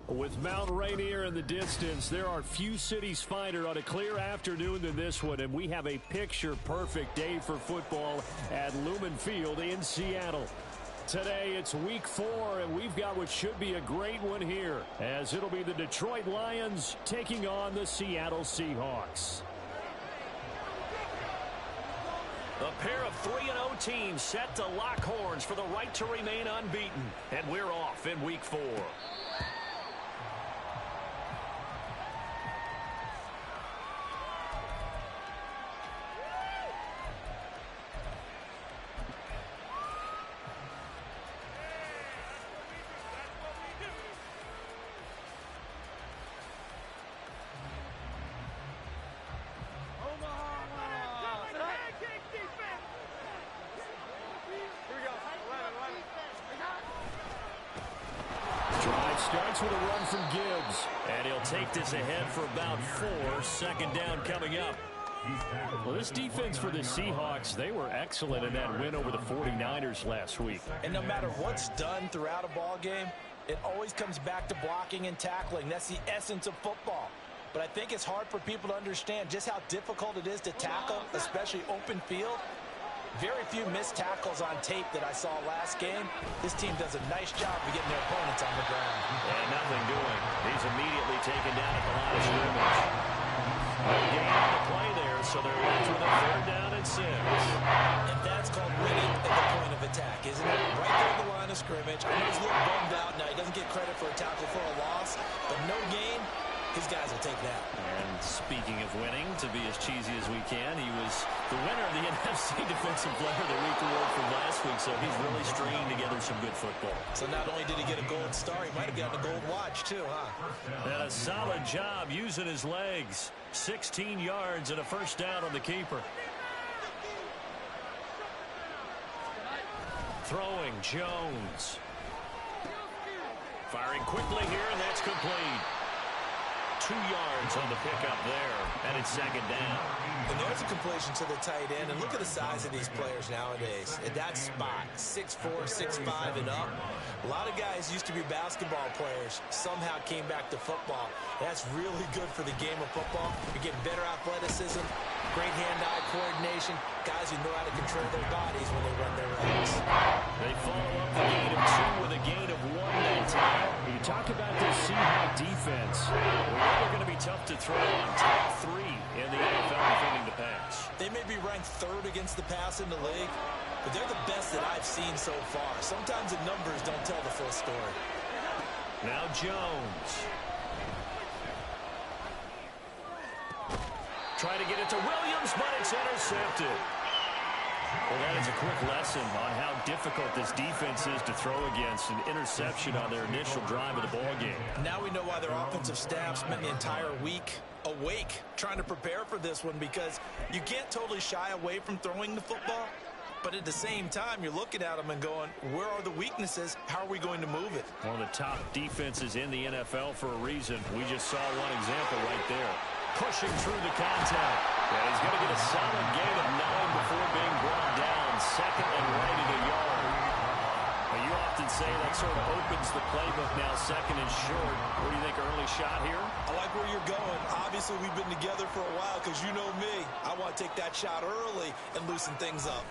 With Mount Rainier in the distance, there are few cities finer on a clear afternoon than this one, and we have a picture-perfect day for football at Lumen Field in Seattle. Today, it's week 4, and we've got what should be a great one here, as it'll be the Detroit Lions taking on the Seattle Seahawks. A pair of 3-0 teams set to lock horns for the right to remain unbeaten, and we're off in week 4. Starts with a run from Gibbs, and he'll take this ahead for about 4. Second down coming up. Well, this defense for the Seahawks, they were excellent in that win over the 49ers last week. And no matter what's done throughout a ball game, it always comes back to blocking and tackling. That's the essence of football. But I think it's hard for people to understand just how difficult it is to tackle, especially open field. Very few missed tackles on tape that I saw last game. This team does a nice job of getting their opponents on the ground. And nothing doing. He's immediately taken down at the line of scrimmage. No gain on the play there, so they're left with a 3rd down and 6. And that's called winning at the point of attack, isn't it? Right there at the line of scrimmage. I know he's a little bummed out now. He doesn't get credit for a tackle for a loss, but no gain. His guys will take that. And speaking of winning, to be as cheesy as we can, he was the winner of the NFC Defensive Player of the Week award from last week, so he's really stringing together some good football. So not only did he get a gold star, he might have gotten a gold watch too, huh? And a solid job using his legs. 16 yards and a 1st down on the keeper. Throwing, Jones. Firing quickly here, and that's complete. 2 yards on the pickup there, and it's 2nd down. And there's a completion to the tight end, and look at the size of these players nowadays. At that spot, 6'4", 6'5", and up. A lot of guys used to be basketball players, somehow came back to football. That's really good for the game of football. You're getting better athleticism, great hand-eye coordination, guys who know how to control their bodies when they run their routes. They follow up the gain of 2 with a gain of 1 that time. You talk about this Seahawks defense. They're going to be tough to throw on. Top 3 in the NFL defending the pass. They may be ranked 3rd against the pass in the league, but they're the best that I've seen so far. Sometimes the numbers don't tell the full story. Now Jones. Trying to get it to Williams, but it's intercepted. Well, that is a quick lesson on how difficult this defense is to throw against. An interception on their initial drive of the ballgame. Now we know why their offensive staff spent the entire week awake trying to prepare for this one, because you can't totally shy away from throwing the football. But at the same time, you're looking at them and going, where are the weaknesses? How are we going to move it? One of the top defenses in the NFL for a reason. We just saw one example right there. Pushing through the contact. And he's going to get a solid gain of 9 before being brought down. 2nd and right at a yard. Well, you often say that sort of opens the playbook now, 2nd and short. What do you think, early shot here? I like where you're going. Obviously, we've been together for a while, because you know me. I want to take that shot early and loosen things up.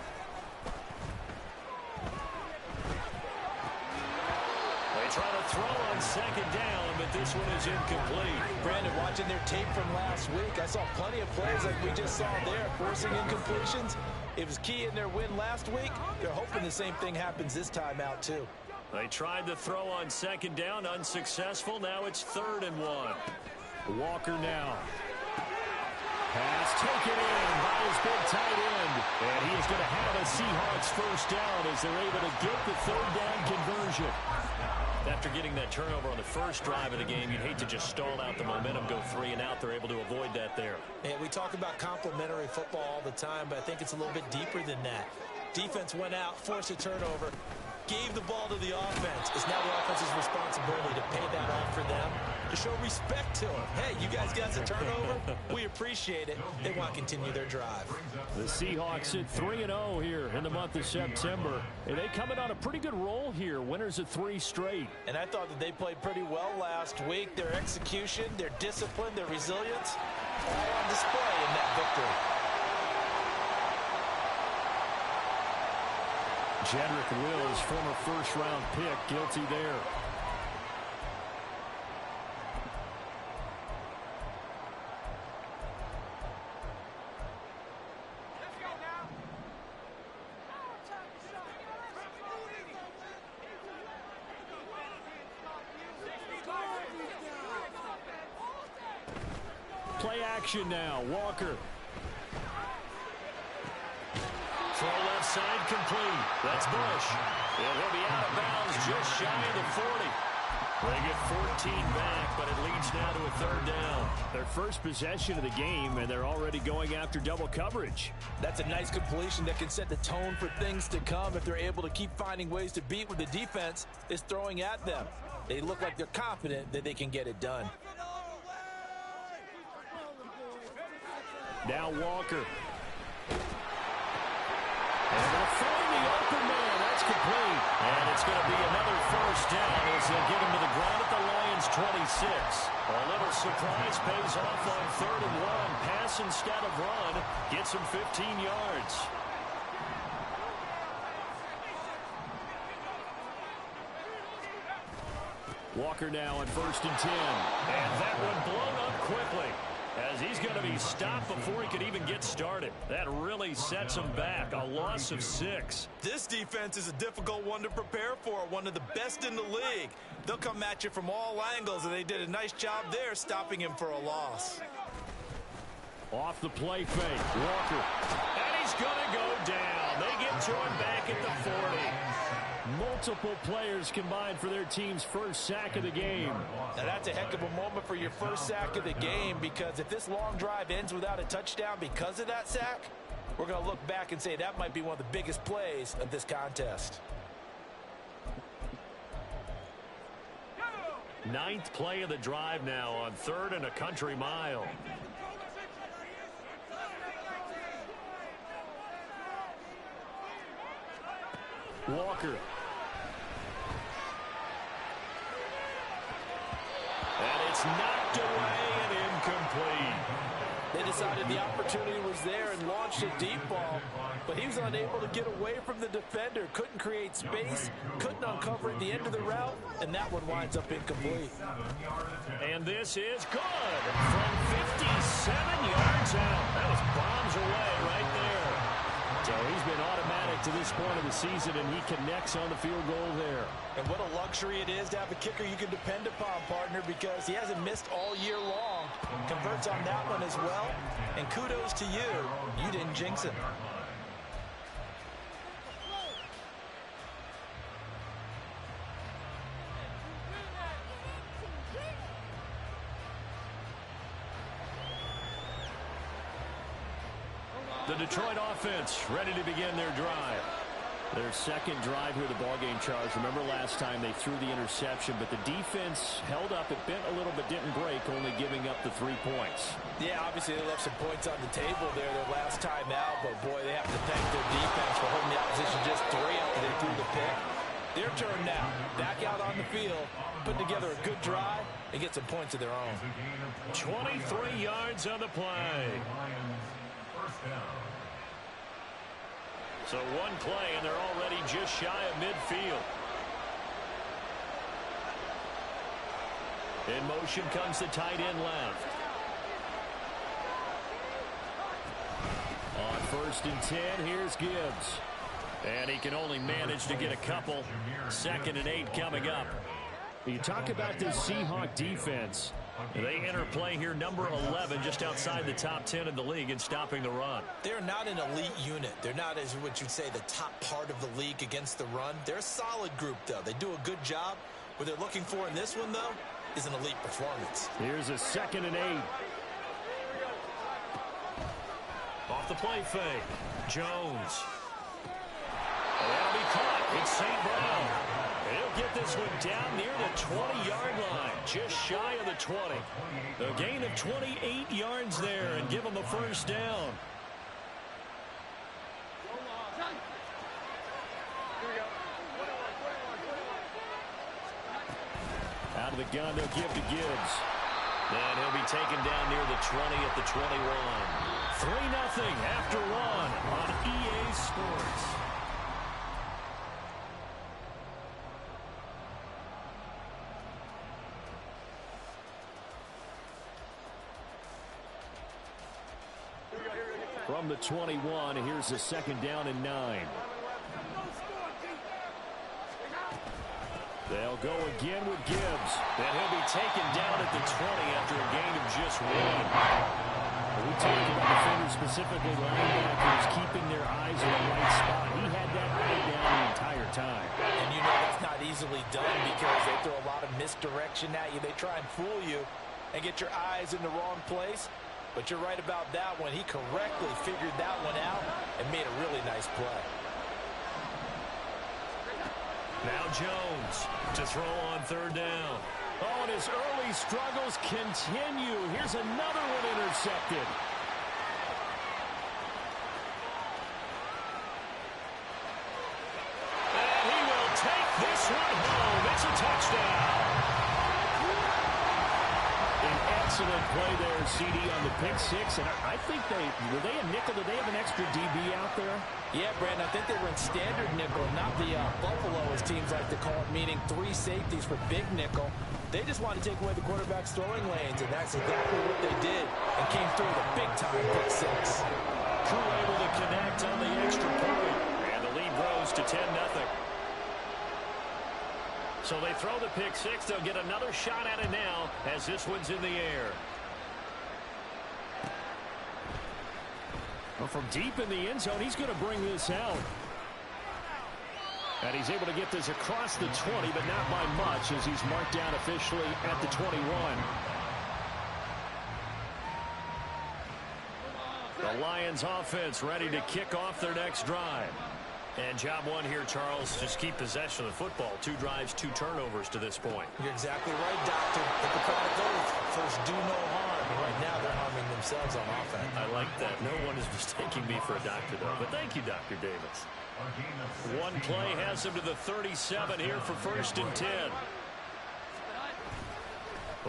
They try to throw on 2nd down, but this one is incomplete. Brandon, watching their tape from last week, I saw plenty of plays like we just saw there, forcing incompletions. It was key in their win last week. They're hoping the same thing happens this time out, too. They tried to throw on 2nd down, unsuccessful. Now it's 3rd and 1. Walker now. Pass taken in by his big tight end. And he is going to have a Seahawks first down as they're able to get the third down conversion. After getting that turnover on the first drive of the game, you'd hate to just stall out the momentum, go 3 and out. They're able to avoid that there. And we talk about complementary football all the time, but I think it's a little bit deeper than that. Defense went out, forced a turnover, gave the ball to the offense. It's now the offense's responsibility to pay that off for them, to show respect to them. Hey, you guys got a turnover? We appreciate it. They want to continue their drive. The Seahawks at 3-0 here in the month of September. And they coming on a pretty good roll here. Winners of 3 straight. And I thought that they played pretty well last week. Their execution, their discipline, their resilience, all on display in that victory. Jedrick Wills, former first-round pick, guilty there. Play action now. Walker. Throw left side complete. That's Bush. He'll be out of bounds just shy of the 40. They get 14 back, but it leads now to a third down. Their first possession of the game, and they're already going after double coverage. That's a nice completion that can set the tone for things to come if they're able to keep finding ways to beat what the defense is throwing at them. They look like they're confident that they can get it done. Now Walker. And they'll find the open man. That's complete. And it's going to be another first down as they'll get him to the ground at the Lions' 26. A little surprise pays off on 3rd and 1. Pass instead of run. Gets him 15 yards. Walker now on 1st and 10. And that one blown up quickly, as he's going to be stopped before he could even get started. That really sets him back. A loss of 6. This defense is a difficult one to prepare for, one of the best in the league. They'll come at you from all angles, and they did a nice job there stopping him for a loss. Off the play fake, Walker. And he's going to go down. They get to him back at the 40. Multiple players combined for their team's first sack of the game. Now that's a heck of a moment for your first sack of the game, because if this long drive ends without a touchdown because of that sack, we're going to look back and say that might be one of the biggest plays of this contest. 9th play of the drive now on 3rd and a country mile. Walker. And it's knocked away and incomplete. They decided the opportunity was there and launched a deep ball, but he was unable to get away from the defender, couldn't create space, couldn't uncover at the end of the route, and that one winds up incomplete. And this is good from 57 yards out. That was bombs away right there. So he's been automatic to this point of the season, and he connects on the field goal there. And what a luxury it is to have a kicker you can depend upon, partner, because he hasn't missed all year long. Converts on that one as well. And kudos to you. You didn't jinx him. The Detroit offense ready to begin their drive. Their second drive here, the ballgame charge. Remember last time they threw the interception, but the defense held up. It bent a little but didn't break, only giving up the 3 points. Yeah, obviously they left some points on the table there their last time out, but boy, they have to thank their defense for holding the opposition just 3 after they threw the pick. Their turn now. Back out on the field, put together a good drive, and get some points of their own. 23 yards on the play. So one play, and they're already just shy of midfield. In motion comes the tight end left. On 1st and 10, here's Gibbs. And he can only manage to get a couple. 2nd and 8 coming up. You talk about this Seahawk defense. They enter play here, number 11, just outside the top 10 in the league in stopping the run. They're not an elite unit. They're not, as what you'd say, the top part of the league against the run. They're a solid group, though. They do a good job. What they're looking for in this one, though, is an elite performance. Here's a 2nd and 8. Off the play fake. Jones. That'll be caught. It's St. Brown. He'll get this one down near the 20-yard line, just shy of the 20. A gain of 28 yards there and give him a first down. Out of the gun, they'll give to Gibbs. And he'll be taken down near the 20 at the 21. 3-0 after 1 on EA Sports. From the 21, here's a 2nd down and 9. They'll go again with Gibbs. And he'll be taken down at the 20 after a gain of just 1. We talked about defenders, specifically linebackers, keeping their eyes in the right spot. He had that right down the entire time. And you know that's not easily done because they throw a lot of misdirection at you. They try and fool you and get your eyes in the wrong place. But you're right about that one. He correctly figured that one out and made a really nice play. Now Jones to throw on 3rd down. Oh, and his early struggles continue. Here's another one intercepted. And he will take this one home. It's a touchdown. An excellent play there, CD, on the pick 6. And I think were they a nickel? Did they have an extra DB out there? Yeah, Brandon, I think they were in standard nickel, not the Buffalo, as teams like to call it, meaning 3 safeties for big nickel. They just wanted to take away the quarterback's throwing lanes, and that's exactly what they did, and came through with a big-time pick 6. Crew able to connect on the extra point, and the lead grows to 10-0. So they throw the pick 6. They'll get another shot at it now as this one's in the air. Well, from deep in the end zone, he's going to bring this out. And he's able to get this across the 20, but not by much, as he's marked down officially at the 21. The Lions offense ready to kick off their next drive. And job one here, Charles, just keep possession of the football. 2 drives, 2 turnovers to this point. You're exactly right, Doctor. Hippocratic oath. First, do no harm. Right now, they're harming themselves on offense. I like that. No one is mistaking me for a doctor, though. But thank you, Dr. Davis. One play has him to the 37 here for 1st and 10.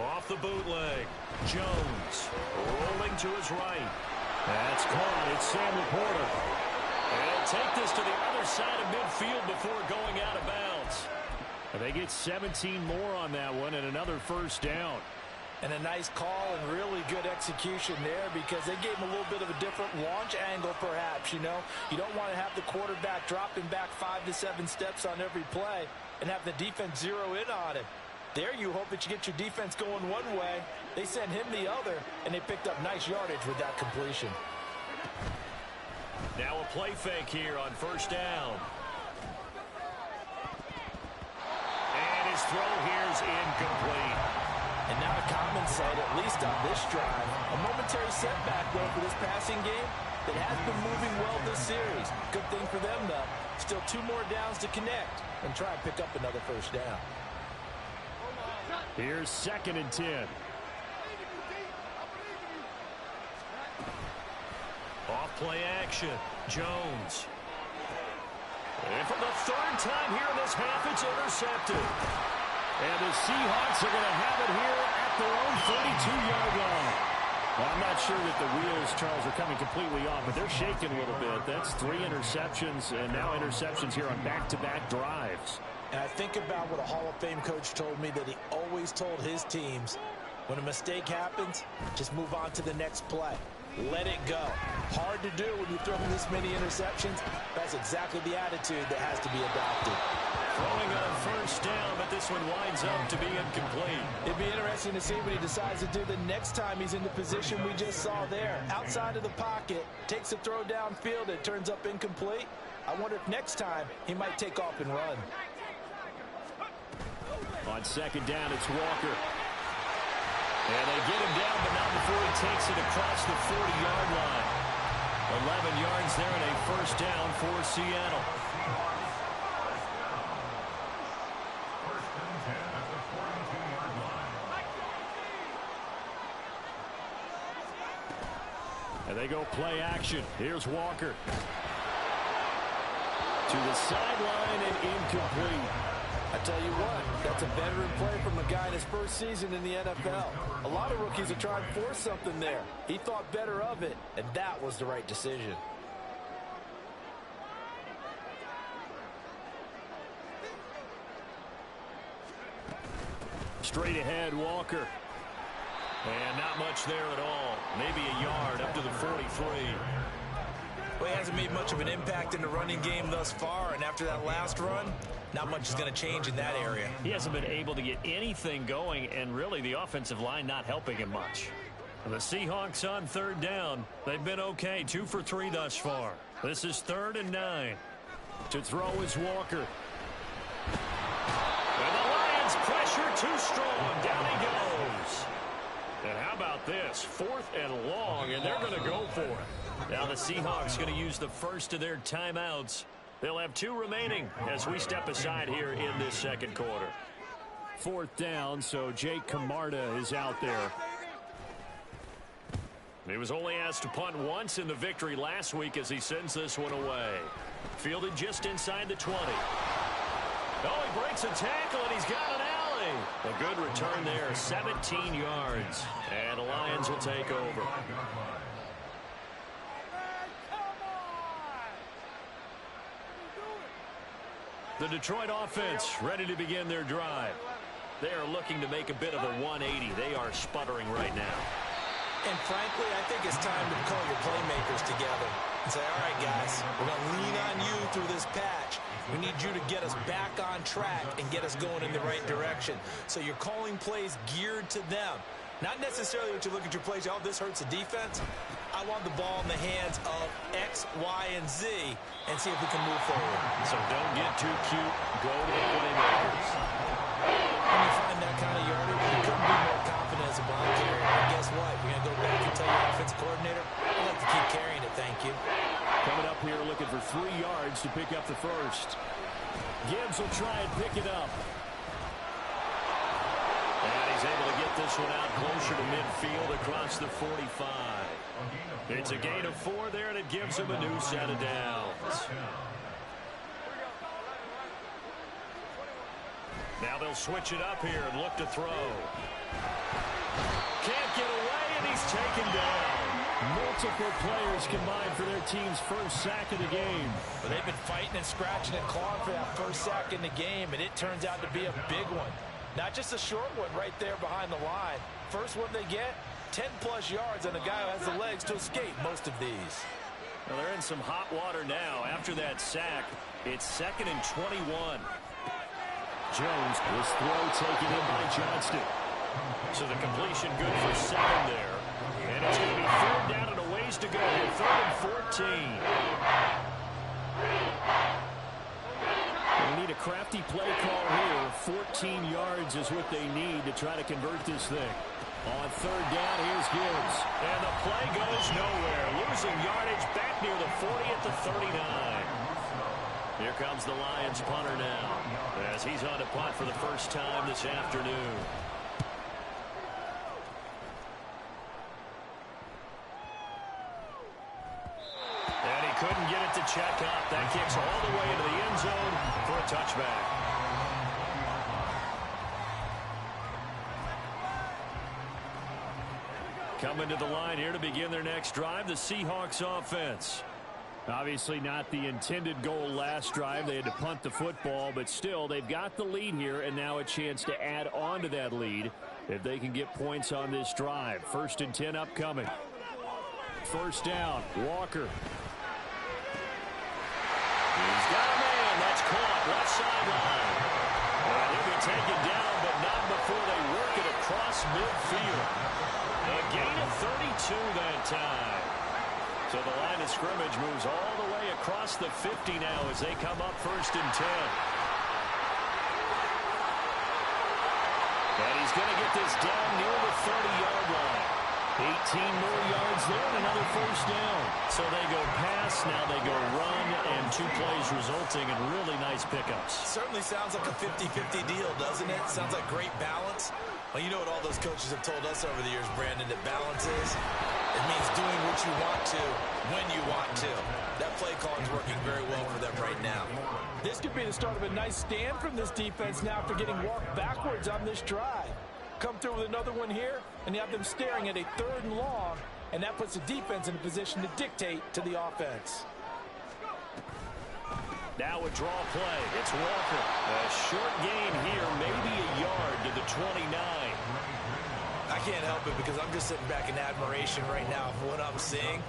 Off the bootleg. Jones rolling to his right. That's caught. It's Sam Laporta. And he'll take this to the other side of midfield before going out of bounds. And they get 17 more on that one and another 1st down. And a nice call and really good execution there because they gave him a little bit of a different launch angle perhaps, you know. You don't want to have the quarterback dropping back 5 to 7 steps on every play and have the defense zero in on him. There you hope that you get your defense going one way. They sent him the other, and they picked up nice yardage with that completion. Now a play fake here on 1st down. And his throw here is incomplete. And now a common sight, at least on this drive. A momentary setback, though, for this passing game that has been moving well this series. Good thing for them, though. Still 2 more downs to connect and try and pick up another 1st down. Here's 2nd and 10. Off play action. Jones. And for the 3rd time here in this half, it's intercepted. And the Seahawks are going to have it here at their own 32-yard line. Well, I'm not sure that the wheels, Charles, are coming completely off, but they're shaking a little bit. That's 3 interceptions, and now interceptions here on back-to-back drives. And I think about what a Hall of Fame coach told me, that he always told his teams, when a mistake happens, just move on to the next play. Let it go. Hard to do when you throw this many interceptions. That's exactly the attitude that has to be adopted. Throwing on 1st first down, but this one winds up to be incomplete. It'd be interesting to see what he decides to do the next time he's in the position we just saw there. Outside of the pocket, takes a throw downfield, it turns up incomplete. I wonder if next time he might take off and run. On second down, it's Walker. And they get him down, but not before he takes it across the 40-yard line. 11 yards there and a first down for Seattle. And they go play action. Here's Walker. To the sideline and incomplete. I tell you what, that's a veteran play from a guy in his first season in the NFL. A lot of rookies are trying to force something there. He thought better of it, and that was the right decision. Straight ahead, Walker. And not much there at all. Maybe a yard up to the 43. Well, he hasn't made much of an impact in the running game thus far, and after that last run, not much is going to change in that area. He hasn't been able to get anything going, and really the offensive line not helping him much. The Seahawks on third down. They've been okay, 2 for 3 thus far. This is 3rd and 9. To throw is Walker. And the Lions pressure too strong. Down he goes. And how about this? 4th and long, and they're going to go for it. Now the Seahawks going to use the first of their timeouts. They'll have 2 remaining as we step aside here in this second quarter. 4th down, so Jake Camarda is out there. He was only asked to punt once in the victory last week as he sends this one away. Fielded just inside the 20. Oh, he breaks a tackle, and he's got an alley. A good return there, 17 yards. And the Lions will take over. The Detroit offense ready to begin their drive. They are looking to make a bit of a 180. They are sputtering right now. And frankly, I think it's time to call your playmakers together and say, all right, guys, we're going to lean on you through this patch. We need you to get us back on track and get us going in the right direction. So you're calling plays geared to them. Not necessarily what you look at your plays, oh, this hurts the defense. I want the ball in the hands of X, Y, and Z and see if we can move forward. So don't get too cute. Go to the playmakers. When you find that kind of yardage, you couldn't be more confident as a ball carrier. And guess what? You're going to go back and tell your offensive coordinator, I'd like to keep carrying it, thank you. Coming up here looking for 3 yards to pick up the first. Gibbs will try and pick it up. And he's able to get this one out closer to midfield across the 45. It's a gain of 4 there, and it gives him a new set of downs. Now they'll switch it up here and look to throw. Can't get away, and he's taken down. Multiple players combined for their team's first sack of the game. But they've been fighting and scratching and clawing for that first sack in the game, and it turns out to be a big one. Not just a short one right there behind the line. First one they get, 10-plus yards, and a guy who has the legs to escape most of these. Well, they're in some hot water now. After that sack, it's 2nd and 21. Jones, this throw taken in by Johnston. So the completion good for 7 there. And it's going to be 3rd down and a ways to go. 3rd and 14. They need a crafty play call here. 14 yards is what they need to try to convert this thing. On 3rd down, here's Gibbs. And the play goes nowhere. Losing yardage back near the 40 at the 39. Here comes the Lions punter now as he's on to punt for the first time this afternoon. And he couldn't get it to check up. That kicks all the way into the end zone for a touchback. Coming to the line here to begin their next drive, the Seahawks offense. Obviously not the intended goal last drive. They had to punt the football, but still they've got the lead here and now a chance to add on to that lead if they can get points on this drive. 1st and 10 upcoming. 1st down, Walker. He's got a man. That's caught left sideline. And time. So the line of scrimmage moves all the way across the 50 now as they come up 1st and 10. And he's going to get this down near the 30-yard line. 18 more yards there and another 1st down. So they go pass, now they go run, and 2 plays resulting in really nice pickups. Certainly sounds like a 50-50 deal, doesn't it? Sounds like great balance. Well, you know what all those coaches have told us over the years, Brandon, that balance is? It means doing what you want to, when you want to. That play calling is working very well for them right now. This could be the start of a nice stand from this defense now after getting walked backwards on this drive. Come through with another one here, and you have them staring at a 3rd and long, and that puts the defense in a position to dictate to the offense. Now a draw play. It's Walker. A short gain here, maybe a yard to the 29. I can't help it because I'm just sitting back in admiration right now for what I'm seeing.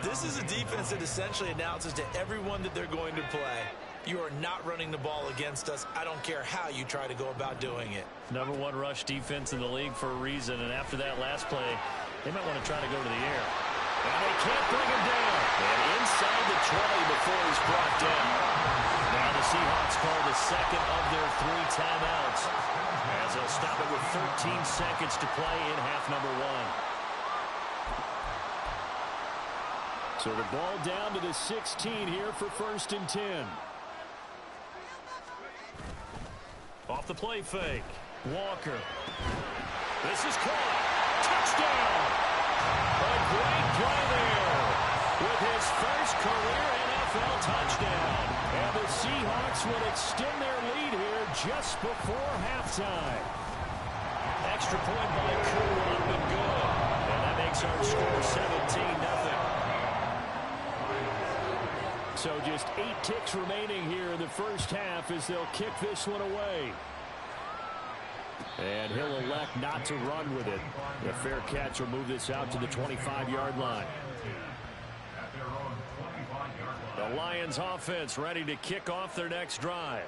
This is a defense that essentially announces to everyone that they're going to play, you are not running the ball against us. I don't care how you try to go about doing it. #1 rush defense in the league for a reason, and after that last play, they might want to try to go to the air. And they can't bring him down. And inside the 20 before he's brought down. Now the Seahawks call the 2nd of their 3 timeouts, as they'll stop it with 13 seconds to play in half number 1. So the ball down to the 16 here for 1st and 10. Off the play fake. Walker. This is caught. Touchdown. A great play there with his first career NFL touchdown. And the Seahawks will extend their lead here just before halftime. Extra point by Koo up and good. And that makes our score 17-0. So just 8 ticks remaining here in the first half as they'll kick this one away. And he'll elect not to run with it. The fair catch will move this out to the 25-yard line. The Lions offense ready to kick off their next drive.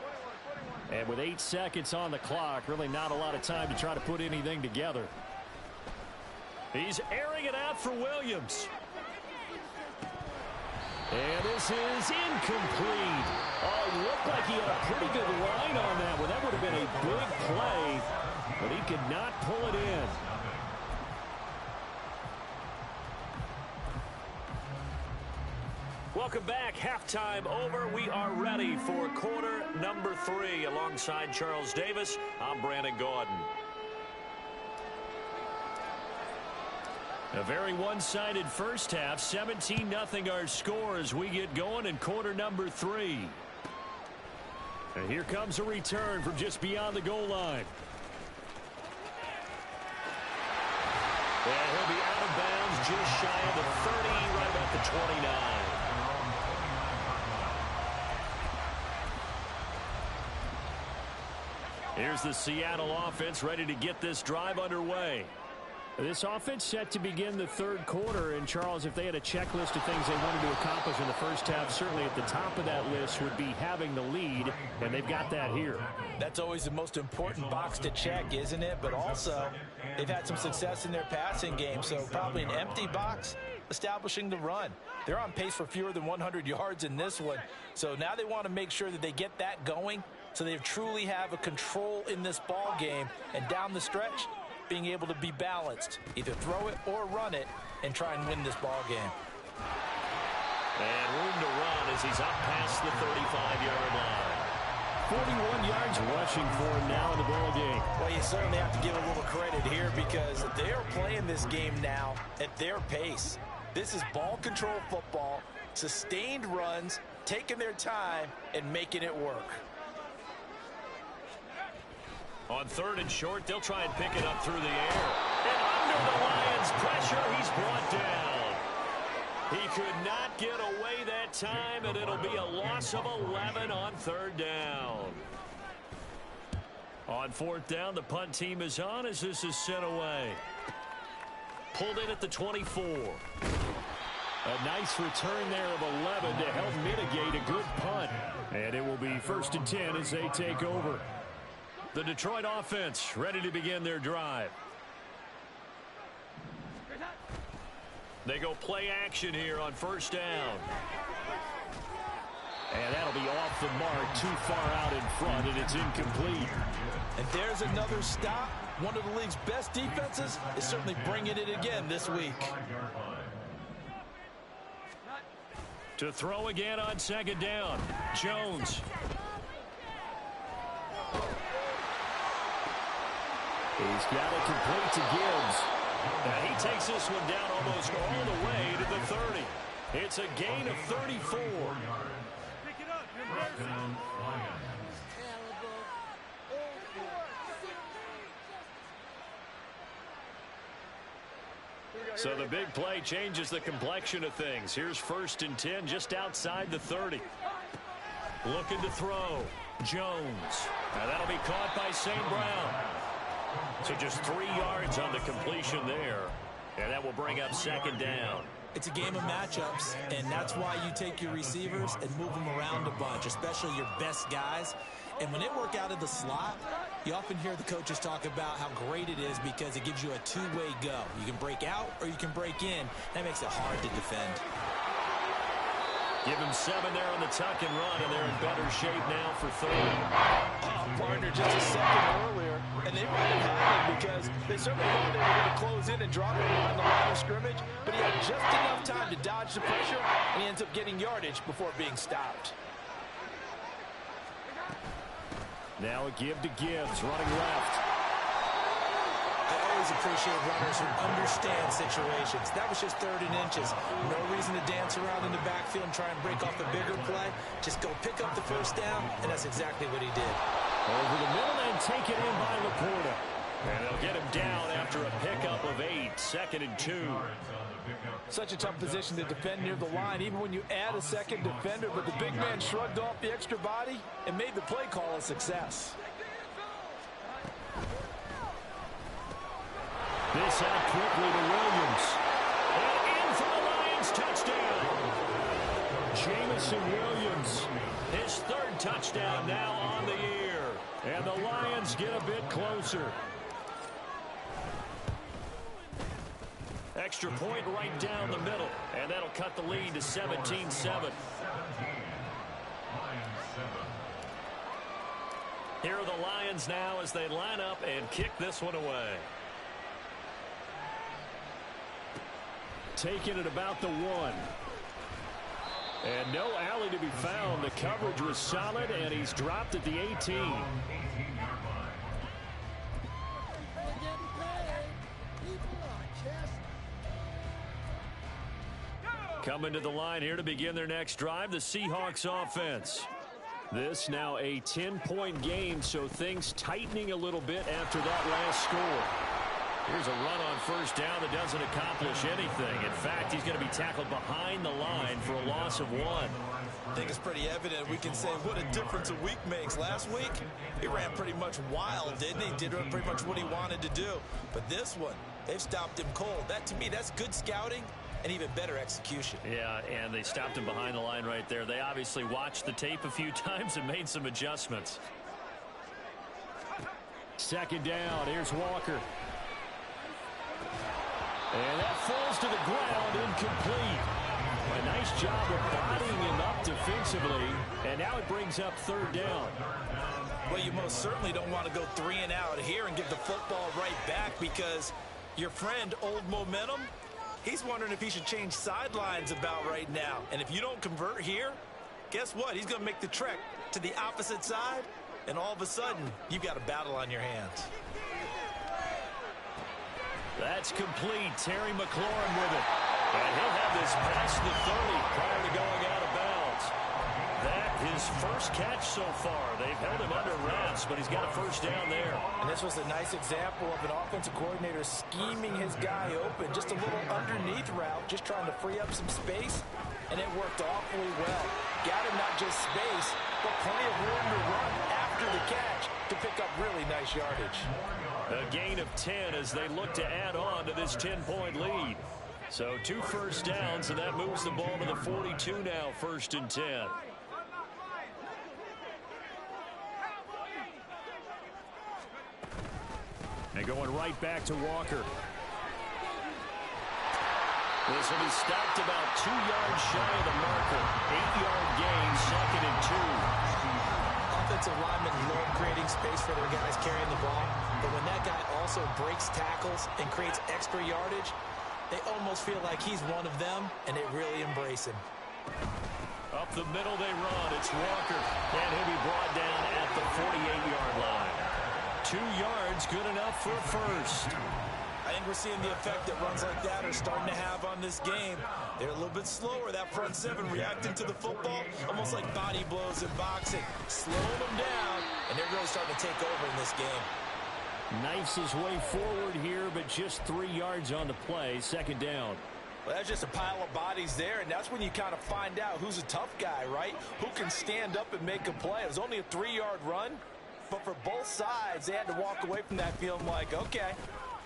And with 8 seconds on the clock, really not a lot of time to try to put anything together. He's airing it out for Williams. And this is incomplete. Oh, it looked like he had a pretty good line on that one. That would have been a big play, but he could not pull it in. Welcome back. Halftime over. We are ready for quarter number 3. Alongside Charles Davis, I'm Brandon Gaudin. A very one-sided first half. 17-0 our score as we get going in quarter number 3. And here comes a return from just beyond the goal line. And he'll be out of bounds just shy of the 30, right at the 29. Here's the Seattle offense ready to get this drive underway. This offense set to begin the 3rd quarter, and Charles, if they had a checklist of things they wanted to accomplish in the first half, certainly at the top of that list would be having the lead, and they've got that here. That's always the most important box to check, isn't it? But also, they've had some success in their passing game, so probably an empty box establishing the run. They're on pace for fewer than 100 yards in this one, so now they want to make sure that they get that going so they truly have a control in this ball game, and down the stretch, being able to be balanced, either throw it or run it, and try and win this ball game. And room to run as he's up past the 35-yard line. 41 yards rushing for him now in the ball game. Well, you certainly have to give a little credit here because they're playing this game now at their pace. This is ball control football, sustained runs, taking their time, and making it work. On 3rd and short, they'll try and pick it up through the air. And under the Lions' pressure, he's brought down. He could not get away that time, and it'll be a loss of 11 on 3rd down. On 4th down, the punt team is on as this is sent away. Pulled in at the 24. A nice return there of 11 to help mitigate a good punt. And it will be 1st and 10 as they take over. The Detroit offense ready to begin their drive. They go play action here on first down. And that'll be off the mark, too far out in front, and it's incomplete. And there's another stop. One of the league's best defenses is certainly bringing it again this week. To throw again on second down, Jones. He's got it complete to Gibbs. Now he takes this one down almost all the way to the 30. It's a gain of 34. So the big play changes the complexion of things. Here's 1st and 10 just outside the 30. Looking to throw. Jones. Now that'll be caught by St. Brown. So just 3 yards on the completion there. And that will bring up second down. It's a game of matchups, and that's why you take your receivers and move them around a bunch, especially your best guys. And when they work out of the slot, you often hear the coaches talk about how great it is because it gives you a two-way go. You can break out or you can break in. That makes it hard to defend. Give him 7 there on the tuck and run, and they're in better shape now for 3rd. Partner just a second earlier, and they might have had it because they certainly thought they were going to close in and drop him on the line of scrimmage, but he had just enough time to dodge the pressure, and he ends up getting yardage before being stopped. Now a give to Gibbs, running left. I always appreciate runners who understand situations. That was just 3rd and inches. No reason to dance around in the backfield and try and break off a bigger play. Just go pick up the first down, and that's exactly what he did. Over the middle and take it in by Laporta. And they'll get him down after a pickup of 8, 2nd and 2. Such a tough position to defend near the line, even when you add a second defender, but the big man shrugged off the extra body and made the play call a success. This out quickly to Williams. And in for the Lions, touchdown. Jamison Williams, his 3rd touchdown now on the year. And the Lions get a bit closer. Extra point right down the middle. And that'll cut the lead to 17-7. Here are the Lions now as they line up and kick this one away. Taking it about the 1. And no alley to be found. The coverage was solid, and he's dropped at the 18. Coming to the line here to begin their next drive, the Seahawks offense. This now a 10-point game, so things tightening a little bit after that last score. Here's a run on first down that doesn't accomplish anything. In fact, he's going to be tackled behind the line for a loss of 1. I think it's pretty evident. We can say what a difference a week makes. Last week, he ran pretty much wild, didn't he? Did pretty much what he wanted to do. But this one, they've stopped him cold. That, to me, that's good scouting and even better execution. Yeah, and they stopped him behind the line right there. They obviously watched the tape a few times and made some adjustments. 2nd down. Here's Walker. And that falls to the ground, incomplete. A nice job of bodying him up defensively, and now it brings up 3rd down. Well, you most certainly don't want to go 3 and out here and give the football right back because your friend, Old Momentum, he's wondering if he should change sidelines about right now. And if you don't convert here, guess what? He's going to make the trek to the opposite side, and all of a sudden, you've got a battle on your hands. That's complete. Terry McLaurin with it. And he'll have this past the 30 prior to going out of bounds. That his first catch so far. They've held him under wraps, but he's got a first down there. And this was a nice example of an offensive coordinator scheming his guy open. Just a little underneath route, just trying to free up some space, and it worked awfully well. Got him not just space, but plenty of room to run after the catch to pick up really nice yardage. A gain of 10 as they look to add on to this 10-point lead. So 2 first downs, and that moves the ball to the 42 now, 1st and 10. And going right back to Walker. This will be stopped about 2 yards shy of the marker. 8-yard gain, 2nd and 2. Offensive linemen love creating space for their guys carrying the ball, but when that guy also breaks tackles and creates extra yardage, they almost feel like he's one of them, and they really embrace him. Up the middle they run. It's Walker, and he'll be brought down at the 48-yard line. 2 yards, good enough for a first. I think we're seeing the effect that runs like that are starting to have on this game. They're a little bit slower, that front seven reacting to the football, almost like body blows in boxing, slowing them down, and they're really starting to take over in this game. Knifes his way forward here, but just 3 yards on the play, 2nd down. Well, that's just a pile of bodies there, and that's when you kind of find out who's a tough guy, right? Who can stand up and make a play. It was only a 3-yard run, but for both sides, they had to walk away from that feeling like, okay,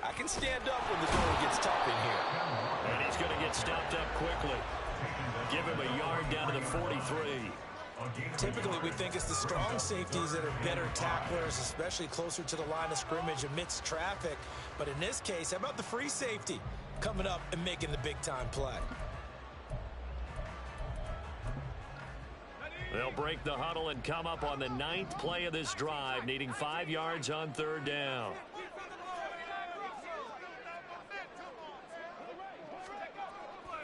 I can stand up when the door gets tough in here. And he's going to get stopped up quickly. Give him a yard down to the 43. Typically, we think it's the strong safeties that are better tacklers, especially closer to the line of scrimmage amidst traffic. But in this case, how about the free safety coming up and making the big-time play? They'll break the huddle and come up on the 9th play of this drive, needing 5 yards on 3rd down.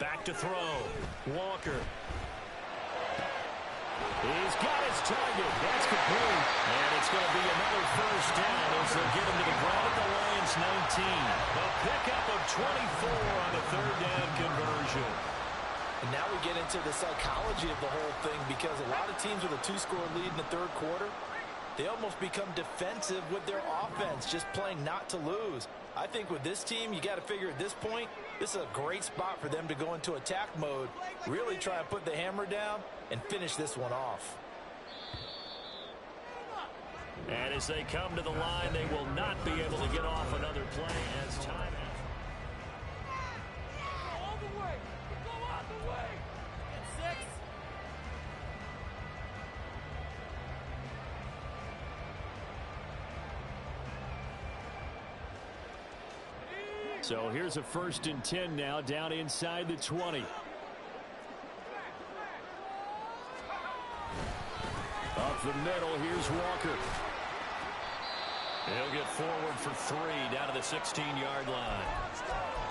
Back to throw. Walker. He's got his target. That's complete. And it's going to be another first down as they'll get him to the ground at the Lions 19. A pickup of 24 on a 3rd down conversion. And now we get into the psychology of the whole thing, because a lot of teams with a 2-score lead in the 3rd quarter, they almost become defensive with their offense, just playing not to lose. I think with this team, you got to figure at this point, this is a great spot for them to go into attack mode, really try and put the hammer down and finish this one off. And as they come to the line, they will not be able to get off another play as time. All the way. Go out the way. Get 6. So here's a 1st and 10 now, down inside the 20. Up the middle, here's Walker. He'll get forward for 3 down to the 16-yard line.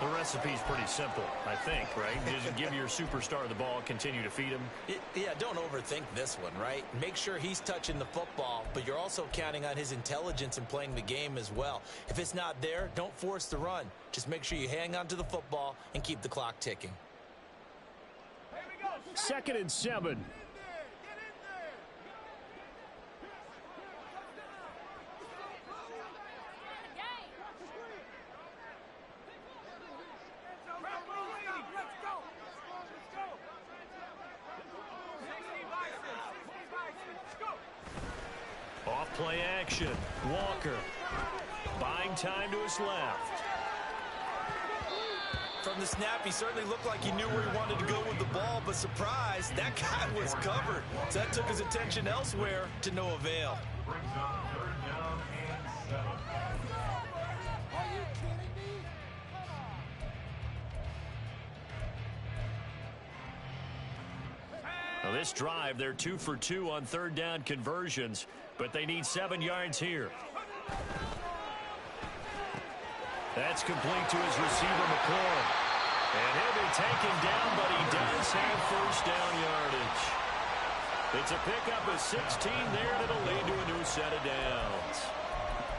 The recipe's pretty simple, I think, right? Just give your superstar the ball, continue to feed him. Yeah, don't overthink this one, right? Make sure he's touching the football, but you're also counting on his intelligence in playing the game as well. If it's not there, don't force the run. Just make sure you hang on to the football and keep the clock ticking. 2nd and 7. Play action. Walker buying time to his left. From the snap, he certainly looked like he knew where he wanted to go with the ball, but surprise, that guy was covered. So that took his attention elsewhere to no avail. Now this drive, they're 2 for 2 on 3rd down conversions, but they need 7 yards here. That's complete to his receiver, McCoy. And he'll be taken down, but he does have 1st down yardage. It's a pickup of 16 there, and it'll lead to a new set of downs.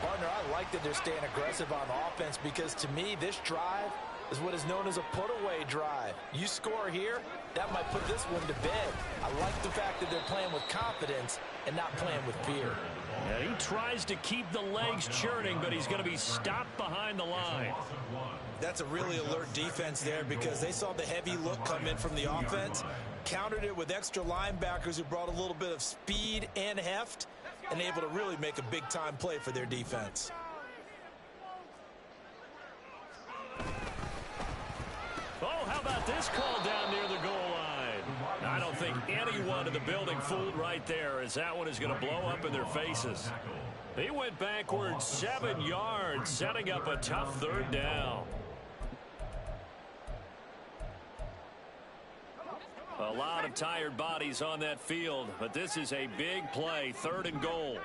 Partner, I like that they're staying aggressive on offense, because to me, this drive is what is known as a put-away drive. You score here, that might put this one to bed. I like the fact that they're playing with confidence and not playing with fear. And he tries to keep the legs churning, but he's going to be stopped behind the line. That's a really alert defense there, because they saw the heavy look come in from the offense, countered it with extra linebackers who brought a little bit of speed and heft, and able to really make a big-time play for their defense. Oh, how about this call down near the goal line? I don't think anyone in the building fooled right there, as that one is going to blow up in their faces. He went backwards 7 yards, setting up a tough 3rd down. A lot of tired bodies on that field, but this is a big play, 3rd and goal.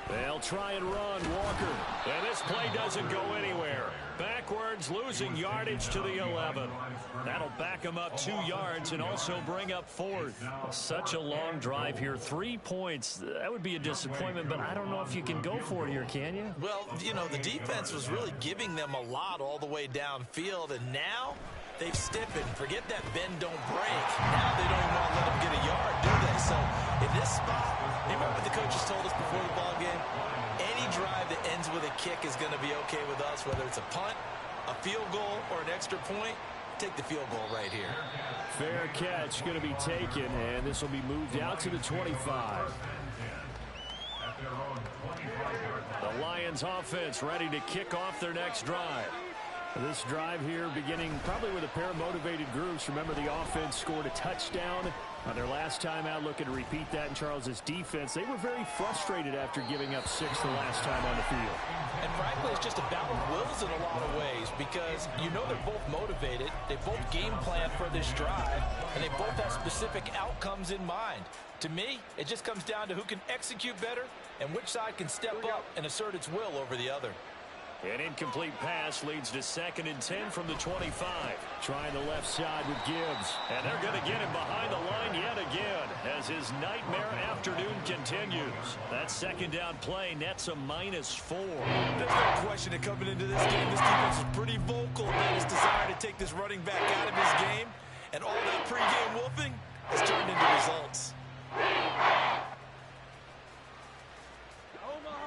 They'll try and run Walker. And this play doesn't go anywhere. Backwards, losing yardage to the 11. That'll back him up 2 yards and also bring up 4th. Such a long drive here. 3 points. That would be a disappointment, but I don't know if you can go for it here, can you? Well, you know, the defense was really giving them a lot all the way downfield, and now they've stiffened. Forget that bend, don't break. Now they don't even want to let them get a yard, do they? So in this spot, remember what the coaches told us before the ball game? Any drive that ends with a kick is going to be okay with us, whether it's a punt, a field goal, or an extra point. Take the field goal right here. Fair catch going to be taken, and this will be moved out to the 25. The Lions offense ready to kick off their next drive. This drive here beginning probably with a pair of motivated groups. Remember, the offense scored a touchdown on their last time out. Looking to repeat that in Charles's defense. They were very frustrated after giving up 6 the last time on the field. And frankly, it's just a battle of wills in a lot of ways because you know they're both motivated. They both game plan for this drive, and they both have specific outcomes in mind. To me, it just comes down to who can execute better and which side can step up and assert its will over the other. An incomplete pass leads to 2nd and 10 from the 25. Trying the left side with Gibbs. And they're going to get him behind the line yet again as his nightmare afternoon continues. That 2nd down play nets a -4. There's no question that coming into this game, this defense is pretty vocal about his desire to take this running back out of his game. And all that pregame wolfing has turned into results.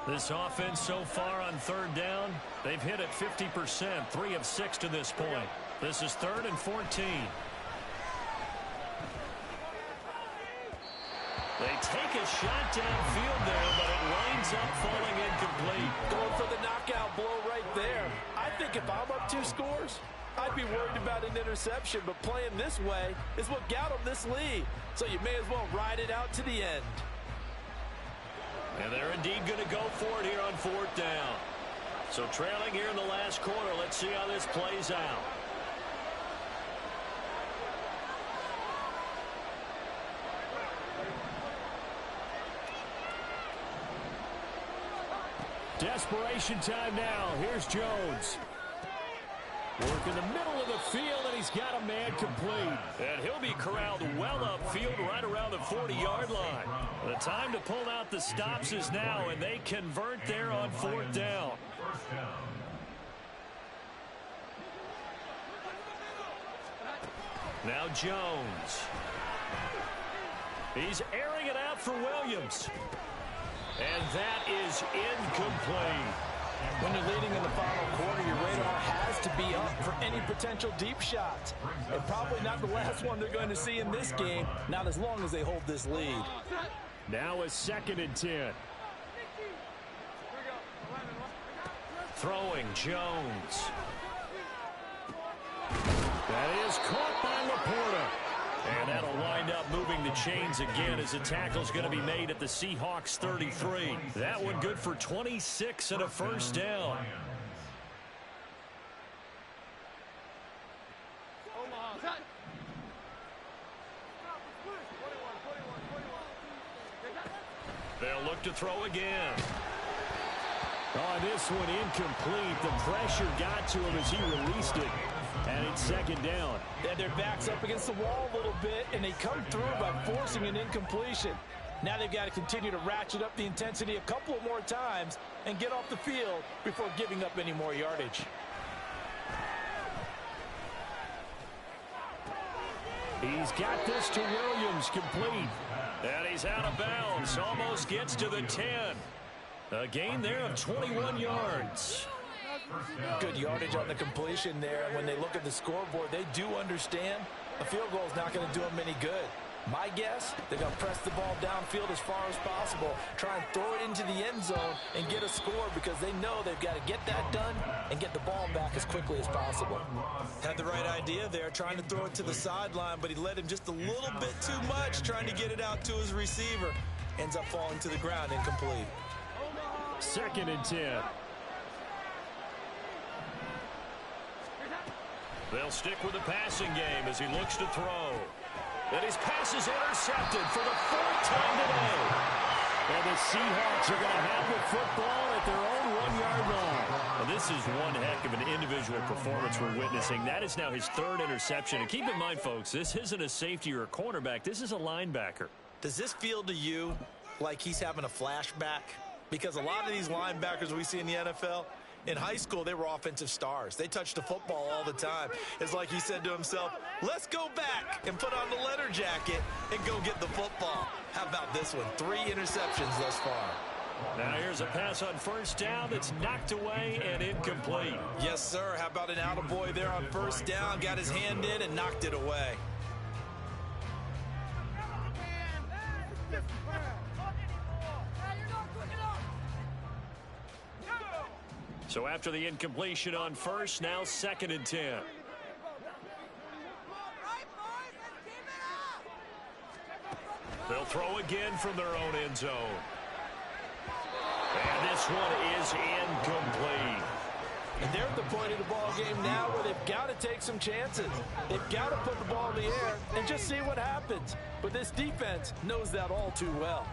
This offense so far on 3rd down, they've hit it 50%, 3 of 6 to this point. This is 3rd and 14. They take a shot downfield there, but it winds up falling incomplete. Going for the knockout blow right there. I think if I'm up 2 scores, I'd be worried about an interception, but playing this way is what got them this lead. So you may as well ride it out to the end. And they're indeed going to go for it here on 4th down. So trailing here in the last quarter, let's see how this plays out. Desperation time now. Here's Jones. Work in the middle of the field, and he's got a man complete. And he'll be corralled well upfield right around the 40-yard line. The time to pull out the stops is now, and they convert there on 4th down. Now Jones. He's airing it out for Williams. And that is incomplete. When you're leading in the final quarter, your radar has to be up for any potential deep shots. And probably not the last one they're going to see in this game, not as long as they hold this lead. Now a 2nd and 10. Throwing Jones. That is caught by Laporta. And that'll wind up moving the chains again as the tackle's going to be made at the Seahawks 33. That one good for 26 and a 1st down. They'll look to throw again. Oh, this one incomplete. The pressure got to him as he released it. And it's 2nd down. They had their backs up against the wall a little bit, and they come through by forcing an incompletion. Now they've got to continue to ratchet up the intensity a couple of more times and get off the field before giving up any more yardage. He's got this to Williams, complete. And he's out of bounds, almost gets to the 10. A gain there of 21 yards. Good yardage on the completion there. And when they look at the scoreboard, they do understand a field goal is not going to do them any good. My guess, they're going to press the ball downfield as far as possible, try and throw it into the end zone and get a score because they know they've got to get that done and get the ball back as quickly as possible. Had the right idea there, trying to throw it to the sideline, but he led him just a little bit too much, trying to get it out to his receiver. Ends up falling to the ground, incomplete. 2nd and 10. They'll stick with the passing game as he looks to throw. And his pass is intercepted for the fourth time today. And the Seahawks are going to have the football at their own 1-yard line. And this is one heck of an individual performance we're witnessing. That is now his third interception. And keep in mind, folks, this isn't a safety or a cornerback. This is a linebacker. Does this feel to you like he's having a flashback? Because a lot of these linebackers we see in the NFL, in high school, they were offensive stars. They touched the football all the time. It's like he said to himself, let's go back and put on the leather jacket and go get the football. How about this one? 3 interceptions thus far. Now here's a pass on first down that's knocked away and incomplete. Yes, sir. How about an attaboy there on first down? Got his hand in and knocked it away. So after the incompletion on first, now 2nd and 10. They'll throw again from their own end zone. And this one is incomplete. And they're at the point of the ball game now where they've got to take some chances. They've got to put the ball in the air and just see what happens. But this defense knows that all too well.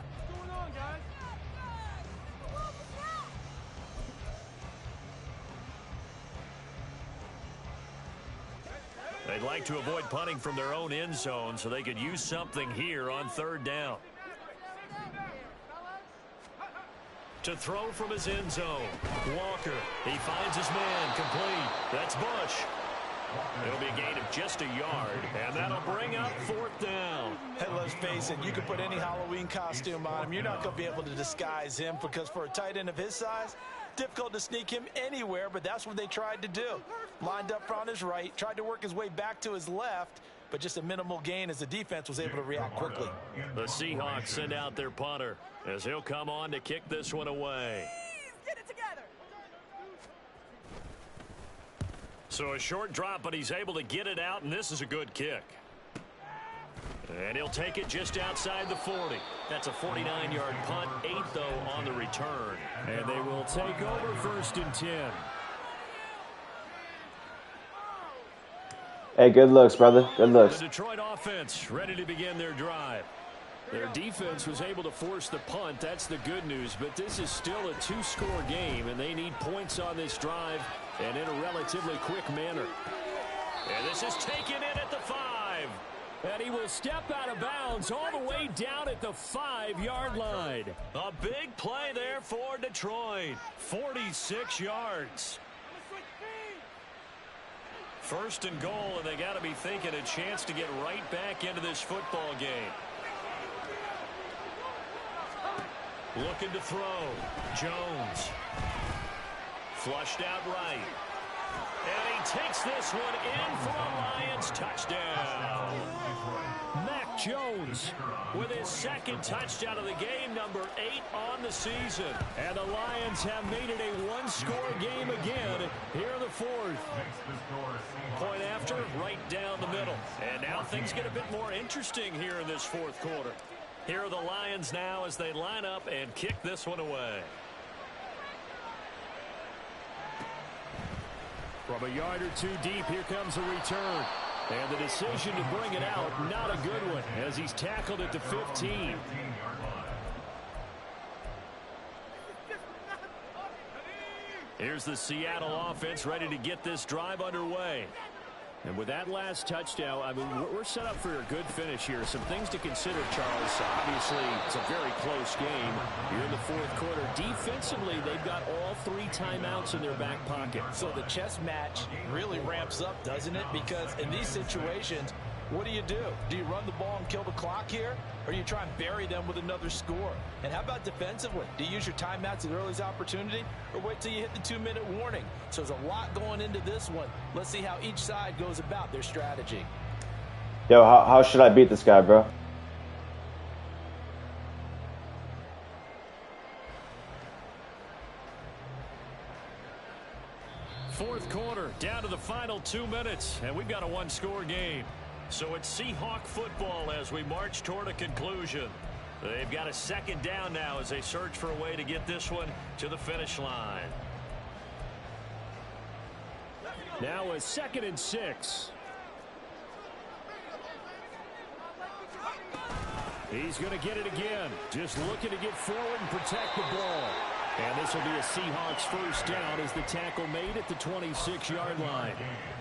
They'd like to avoid punting from their own end zone so they could use something here on 3rd down. To throw from his end zone. Walker, he finds his man, complete. That's Bush. It'll be a gain of just a yard, and that'll bring up 4th down. Hey, let's face it, you can put any Halloween costume on him. You're not going to be able to disguise him because for a tight end of his size, difficult to sneak him anywhere, but that's what they tried to do. Lined up on his right, tried to work his way back to his left, but just a minimal gain as the defense was able to react quickly. The Seahawks send out their punter as he'll come on to kick this one away. Get it together. So a short drop, but he's able to get it out, and this is a good kick. And he'll take it just outside the 40. That's a 49-yard punt, 8, though, on the return. And they will take over 1st and 10. Hey, good looks, brother. Good looks. The Detroit offense ready to begin their drive. Their defense was able to force the punt. That's the good news. But this is still a 2-score game, and they need points on this drive and in a relatively quick manner. And this is taken in at the 5. And he will step out of bounds all the way down at the 5-yard line. A big play there for Detroit. 46 yards. 1st and goal, and they got to be thinking a chance to get right back into this football game. Looking to throw. Jones. Flushed out right. And he takes this one in for a Lions touchdown. Mac Jones with his 2nd touchdown of the game, number 8 on the season. And the Lions have made it a 1-score game again here in the 4th. Point after, right down the middle. And now things get a bit more interesting here in this 4th quarter. Here are the Lions now as they line up and kick this one away. From a yard or 2 deep, here comes a return. And the decision to bring it out, not a good one, as he's tackled at the 15. Here's the Seattle offense ready to get this drive underway. And with that last touchdown, I mean, we're set up for a good finish here. Some things to consider, Charles. Obviously, it's a very close game. You're in the 4th quarter. Defensively, they've got all 3 timeouts in their back pocket. So the chess match really ramps up, doesn't it? Because in these situations, what do? Do you run the ball and kill the clock here? Or do you try and bury them with another score? And how about defensively? Do you use your timeouts at the earliest opportunity? Or wait till you hit the 2-minute warning? So there's a lot going into this one. Let's see how each side goes about their strategy. Yo, how should I beat this guy, bro? Fourth quarter, down to the final 2 minutes, and we've got a 1-score game. So it's Seahawk football as we march toward a conclusion. They've got a 2nd down now as they search for a way to get this one to the finish line. Now a 2nd and 6. He's going to get it again. Just looking to get forward and protect the ball. And this will be a Seahawks first down as the tackle made at the 26-yard line.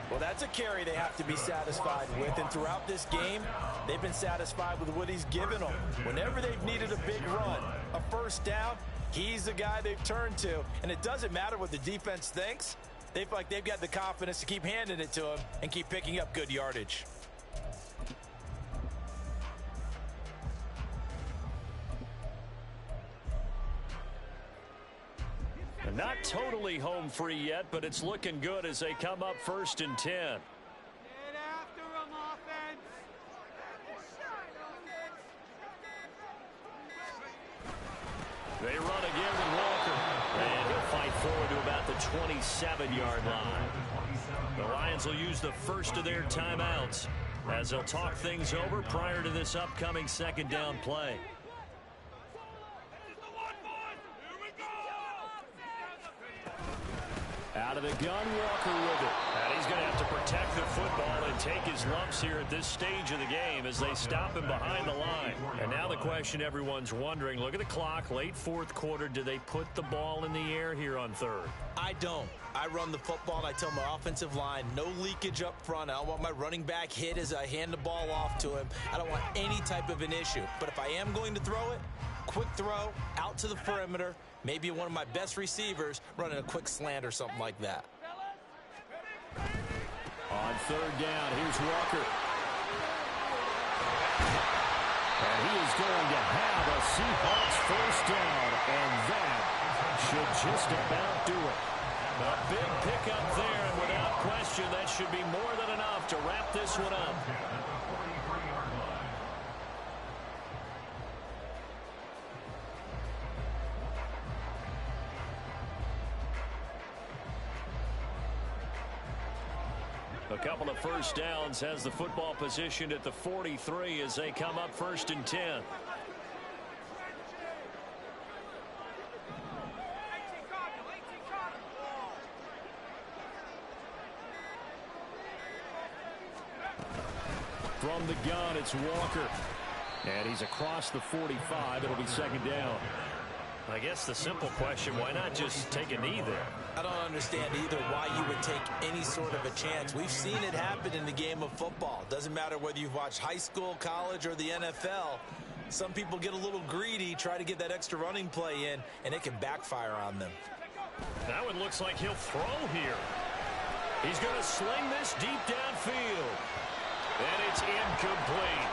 Well, that's a carry they have to be satisfied with. And throughout this game, they've been satisfied with what he's given them. Whenever they've needed a big run, a first down, he's the guy they've turned to. And it doesn't matter what the defense thinks. They feel like they've got the confidence to keep handing it to him and keep picking up good yardage. Not totally home free yet, but it's looking good as they come up 1st and 10. Get after him, offense. They run again with Walker. And he'll fight forward to about the 27-yard line. The Lions will use the first of their timeouts as they'll talk things over prior to this upcoming 2nd down play. Out of the gun, Walker with it. And he's going to have to protect the football and take his lumps here at this stage of the game as they stop him behind the line. And now the question everyone's wondering, look at the clock, late 4th quarter, do they put the ball in the air here on 3rd? I don't. I run the football and I tell my offensive line, no leakage up front. I don't want my running back hit as I hand the ball off to him. I don't want any type of an issue. But if I am going to throw it, quick throw, out to the perimeter, maybe one of my best receivers running a quick slant or something like that. On 3rd down, here's Walker. And he is going to have a Seahawks first down, and that should just about do it. A big pickup there, and without question, that should be more than enough to wrap this one up. A couple of first downs has the football positioned at the 43 as they come up 1st and 10. From the gun, it's Walker. And he's across the 45. It'll be 2nd down. I guess the simple question, why not just take a knee there? I don't understand either why you would take any sort of a chance. We've seen it happen in the game of football. Doesn't matter whether you've watched high school, college, or the NFL. Some people get a little greedy, try to get that extra running play in, and it can backfire on them. That one looks like he'll throw here. He's going to sling this deep downfield. And it's incomplete.